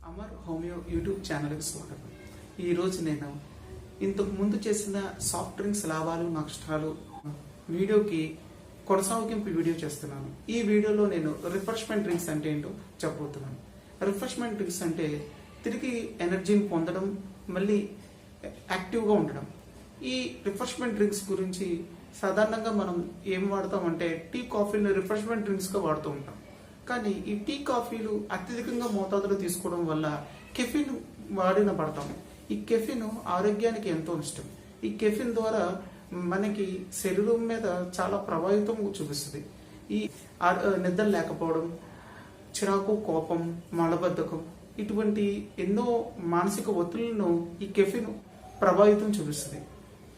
Amar homeo YouTube ఛానల్కి స్వాగతం. ఈరోజు నేను ఇంతకు ముందు చేసిన సాఫ్ట్ డ్రింక్స్ లాభాలు నష్టాలు వీడియోకి కొనసాగింపు వీడియో చేస్తున్నాను. ఈ వీడియోలో నేను రిఫ్రెష్మెంట్ డ్రింక్స్ అంటే ఏంటో చెప్పబోతున్నాను. రిఫ్రెష్మెంట్ డ్రింక్స్ అంటే తిరిగి ఎనర్జీని పొందడం, మళ్ళీ యాక్టివ్గా ఉండడం. ఈ రిఫ్రెష్మెంట్ డ్రింక్స్ గురించి సాధారణంగా మనం ఏం వాడతామంటే టీ కాఫీని రిఫ్రెష్మెంట్ డ్రింక్స్గా వాడుతూ ఉంటాం. కానీ ఈ టీ కాఫీలు అత్యధికంగా మోతాదులో తీసుకోవడం వల్ల కెఫిన్ వాడిన పడతాము. ఈ కెఫిన్ ఆరోగ్యానికి ఎంతో ఇష్టం. ఈ కెఫిన్ ద్వారా మనకి శరీరం మీద చాలా ప్రభావితం చూపిస్తుంది. ఈ నిద్ర లేకపోవడం, చిరాకు, కోపం, మలబద్ధకం ఇటువంటి ఎన్నో మానసిక ఒత్తిళ్లను ఈ కెఫిన్ ప్రభావితం చూపిస్తుంది.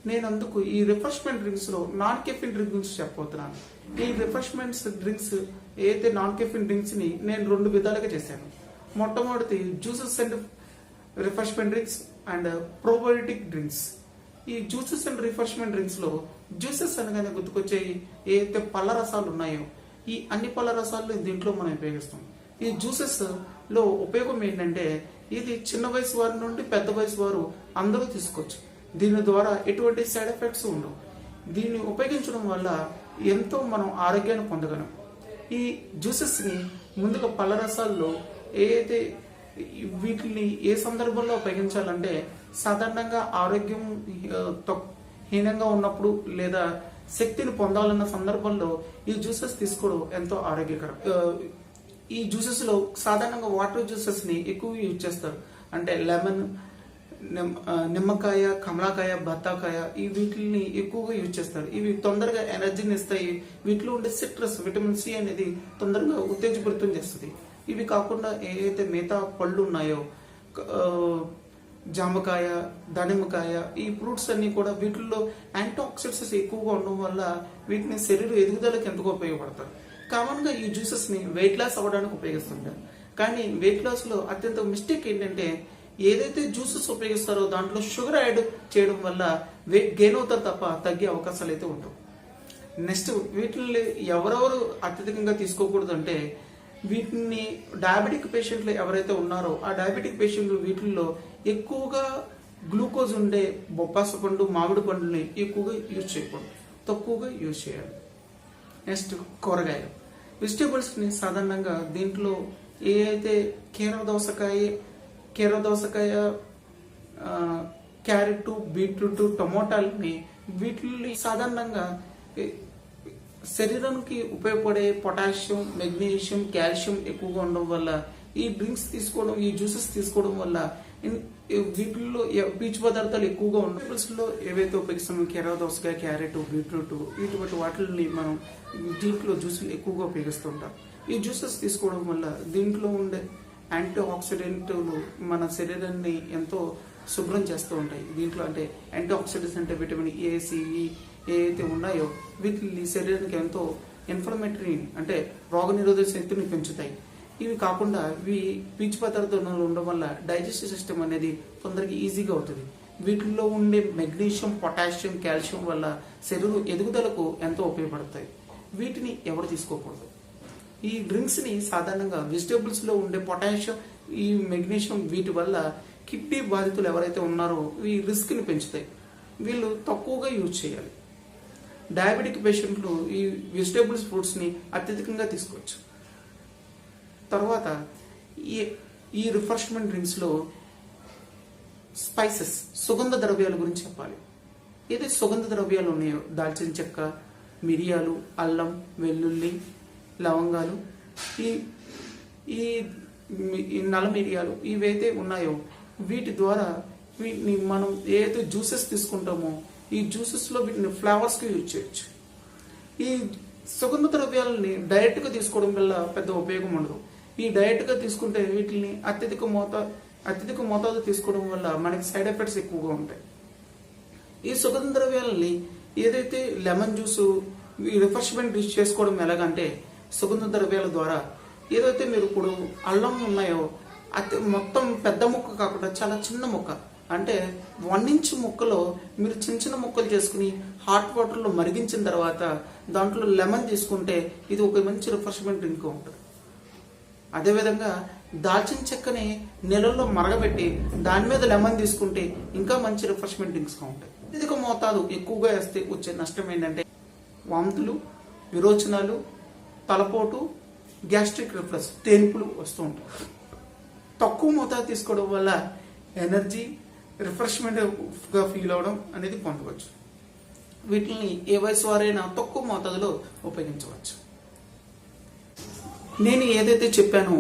నేను అందుకు ఈ రిఫ్రెష్మెంట్ డ్రింక్స్ లో నాన్ కెఫిన్ డ్రింక్ గురించి చెప్పబోతున్నాను. ఈ రిఫ్రెష్మెంట్స్ డ్రింక్స్ ఏదైతే నాన్ కెఫిన్ డ్రింక్స్ ని నేను 2 విధాలుగా చేశాను. మొట్టమొదటి juices and refreshment drinks and probiotic drinks. ఈ జ్యూసెస్ అండ్ రిఫ్రెష్మెంట్ డ్రింక్స్ లో జ్యూసెస్ అనగానే గుర్తుకొచ్చేవి ఏదైతే పళ్ళ రసాలు ఉన్నాయో ఈ అన్ని పళ్ళ రసాలు దీంట్లో మనం ఉపయోగిస్తాం. ఈ జ్యూసెస్ లో ఉపయోగం ఏంటంటే ఇది చిన్న వయసు వారి నుండి పెద్ద వయసు వారు అందరూ తీసుకోవచ్చు. దీని ద్వారా ఎటువంటి సైడ్ ఎఫెక్ట్స్ ఉండవు. దీన్ని ఉపయోగించడం వల్ల ఎంతో మనం ఆరోగ్యాన్ని పొందగలం. ఈ జ్యూసెస్ ని ముందుగా పళ్ళ రసాల్లో ఏదైతే వీటిని ఏ సందర్భంలో ఉపయోగించాలంటే సాధారణంగా ఆరోగ్యం హీనంగా ఉన్నప్పుడు లేదా శక్తిని పొందాలన్న సందర్భంలో ఈ జ్యూసెస్ తీసుకోవడం ఎంతో ఆరోగ్యకరం. ఈ జ్యూసెస్ లో సాధారణంగా వాటర్ జ్యూసెస్ ని ఎక్కువ యూజ్ చేస్తారు. అంటే లెమన్, నిమ్మకాయ, కమలాకాయ, బత్తాకాయ ఈ వీటిని ఎక్కువగా యూజ్ చేస్తారు. ఇవి తొందరగా ఎనర్జీని ఇస్తాయి. వీటిలో ఉండే సిట్రస్ విటమిన్ సి అనేది తొందరగా ఉత్తేజపరితం చేస్తుంది. ఇవి కాకుండా ఏదైతే మిగతా పళ్ళు ఉన్నాయో జామకాయ, దానిమ్మకాయ ఈ ఫ్రూట్స్ అన్ని కూడా వీటిల్లో యాంటీ ఆక్సిడెంట్స్ ఎక్కువగా ఉండడం వల్ల వీటిని శరీర ఎదుగుదలకు ఎంతగా ఉపయోగపడతారు. కామన్ గా ఈ జ్యూసెస్ ని వెయిట్ లాస్ అవ్వడానికి ఉపయోగిస్తుంటారు. కానీ వెయిట్ లాస్ లో అత్యంత మిస్టేక్ ఏంటంటే ఏదైతే జ్యూసెస్ ఉపయోగిస్తారో దాంట్లో షుగర్ యాడ్ చేయడం వల్ల వెయిట్ గెయిన్ అవుతారు తప్ప తగ్గే అవకాశాలు అయితే ఉండవు. నెక్స్ట్ వీటిని ఎవరెవరు అత్యధికంగా తీసుకోకూడదు అంటే వీటిని డయాబెటిక్ పేషెంట్లు ఎవరైతే ఉన్నారో ఆ డయాబెటిక్ పేషెంట్లు వీటిల్లో ఎక్కువగా గ్లూకోజ్ ఉండే బొప్పాస పండు, మామిడి పండుని ఎక్కువగా యూజ్ చేయకూడదు, తక్కువగా యూజ్ చేయాలి. నెక్స్ట్ కూరగాయలు, వెజిటేబుల్స్ ని సాధారణంగా దీంట్లో ఏ అయితే కీర దోసకాయ, క్యారెట్, బీట్రూట్, టమోటాలని వీటిని సాధారణంగా శరీరానికి ఉపయోగపడే పొటాషియం, మెగ్నీషియం, కాల్షియం ఎక్కువగా ఉండడం వల్ల ఈ డ్రింక్స్ తీసుకోవడం, ఈ జ్యూసెస్ తీసుకోవడం వల్ల వీటిల్లో పీచు పదార్థాలు ఎక్కువగా ఉండలో ఏవైతే ఉపయోగిస్తున్నాం కీర దోసకాయ, క్యారెట్, బీట్రూట్ ఇటువంటి వాటిని మనం దీంట్లో జ్యూసులు ఎక్కువగా ఉపయోగిస్తుంటాం. ఈ జ్యూసెస్ తీసుకోవడం వల్ల దీంట్లో ఉండే యాంటీ ఆక్సిడెంట్లు మన శరీరాన్ని ఎంతో శుభ్రం చేస్తూ ఉంటాయి. దీంట్లో అంటే యాంటీ ఆక్సిడెంట్స్ అంటే విటమిన్ ఏ, సిఈ ఏవైతే ఉన్నాయో వీటిని శరీరానికి ఎంతో ఇన్ఫ్లమేటరీ అంటే రోగనిరోధక శక్తిని పెంచుతాయి. ఇవి కాకుండా ఇవి పీచు పదార్థాలు ఉండడం వల్ల డైజెస్టివ్ సిస్టమ్ అనేది తొందరగా ఈజీగా అవుతుంది. వీటిల్లో ఉండే మెగ్నీషియం, పొటాషియం, కాల్షియం వల్ల శరీరం ఎదుగుదలకు ఎంతో ఉపయోగపడతాయి. వీటిని ఎవరు తీసుకోకూడదు. ఈ డ్రింక్స్ ని సాధారణంగా వెజిటేబుల్స్ లో ఉండే పొటాషియం, ఈ మెగ్నీషియం వీటి వల్ల కిడ్నీ బాధితులు ఎవరైతే ఉన్నారో ఈ రిస్క్ ని పెంచుతాయి. వీళ్ళు తక్కువగా యూజ్ చేయాలి. డయాబెటిక్ పేషెంట్లు ఈ వెజిటేబుల్స్, ఫ్రూట్స్ ని అత్యధికంగా తీసుకోవచ్చు. తర్వాత ఈ రిఫ్రెష్మెంట్ డ్రింక్స్ లో స్పైసెస్, సుగంధ ద్రవ్యాల గురించి చెప్పాలి. ఏదైతే సుగంధ ద్రవ్యాలు ఉన్నాయో దాల్చిన చెక్క, మిరియాలు, అల్లం, వెల్లుల్లి, లవంగాలు, ఈ నల్ల మిరియాలు ఇవైతే ఉన్నాయో వీటి ద్వారా వీటిని మనం ఏదైతే జ్యూసెస్ తీసుకుంటామో ఈ జ్యూసెస్ లో వీటిని ఫ్లేవర్స్ కి యూజ్ చేయొచ్చు. ఈ సుగంధ ద్రవ్యాలని డైరెక్ట్ గా తీసుకోవడం వల్ల పెద్ద ఉపయోగం ఉండదు. ఈ డైరెక్ట్ గా తీసుకుంటే వీటిని అత్యధిక మోతాదు తీసుకోవడం వల్ల మనకి సైడ్ ఎఫెక్ట్స్ ఎక్కువగా ఉంటాయి. ఈ సుగంధ ద్రవ్యాలని ఏదైతే లెమన్ జ్యూస్, ఈ రిఫ్రెష్మెంట్ డిష్ చేసుకోవడం ఎలాగంటే సుగంధ ద్రవ్యాల ద్వారా ఏదైతే మీరు ఇప్పుడు అల్లం ఉన్నాయో మొత్తం పెద్ద ముక్క కాకుండా చాలా చిన్న ముక్క అంటే 1 ఇంచ్ ముక్కలో మీరు చిన్న చిన్న ముక్కలు చేసుకుని హాట్ వాటర్లో మరిగించిన తర్వాత దాంట్లో లెమన్ తీసుకుంటే ఇది ఒక మంచి రిఫ్రెష్మెంట్ డ్రింక్ ఉంటుంది. అదేవిధంగా దాల్చిన చెక్కని నీళ్ళల్లో మరగబెట్టి దాని మీద లెమన్ తీసుకుంటే ఇంకా మంచి రిఫ్రెష్మెంట్ డ్రింక్స్గా ఉంటాయి. అధిక మోతాదు ఎక్కువగా వేస్తే వచ్చే నష్టం ఏంటంటే వాంతులు, విరోచనాలు, తలపోటు, గ్యాస్ట్రిక్ రిఫ్లక్స్, తేన్పులు వస్తూ ఉంటాయి. తక్కువ మోతాదు తీసుకోవడం వల్ల ఎనర్జీ, రిఫ్రెష్మెంట్గా ఫీల్ అవడం అనేది పొందవచ్చు. వీటిని ఏ వయసు వారైనా తక్కువ మోతాదులో ఉపయోగించవచ్చు. నేను ఏదైతే చెప్పానో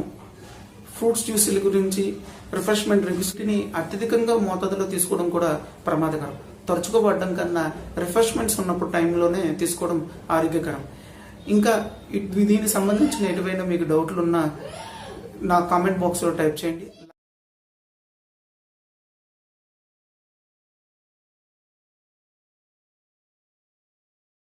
ఫ్రూట్స్ జ్యూసుల గురించి, రిఫ్రెష్మెంట్ డ్రింక్స్ని అత్యధికంగా మోతాదులో తీసుకోవడం కూడా ప్రమాదకరం. తరచుగా వాడడం కన్నా రిఫ్రెష్మెంట్స్ ఉన్నప్పుడు టైంలోనే తీసుకోవడం ఆరోగ్యకరం. ఇంకా దీనికి సంబంధించిన ఎటువైనా మీకు డౌట్లు ఉన్నా నా కామెంట్ బాక్స్లో టైప్ చేయండి.